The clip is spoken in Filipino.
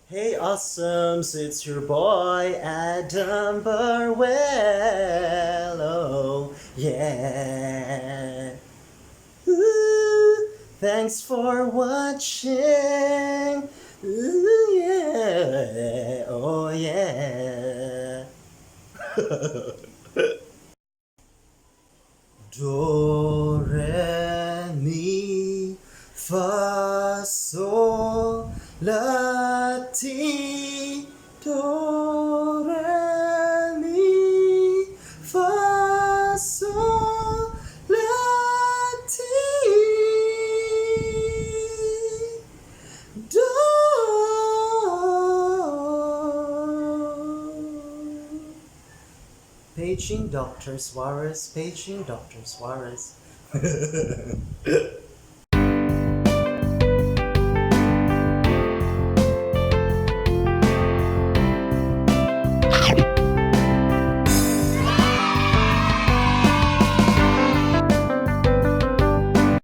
Hey awesomes, it's your boy Adam Burwell. Oh yeah. Ooh, thanks for watching. Ooh yeah. Oh yeah. Do re mi fa sol la ti. Do re mi fa sol la ti. Do. Paging Dr. Suarez, paging Dr. Suarez.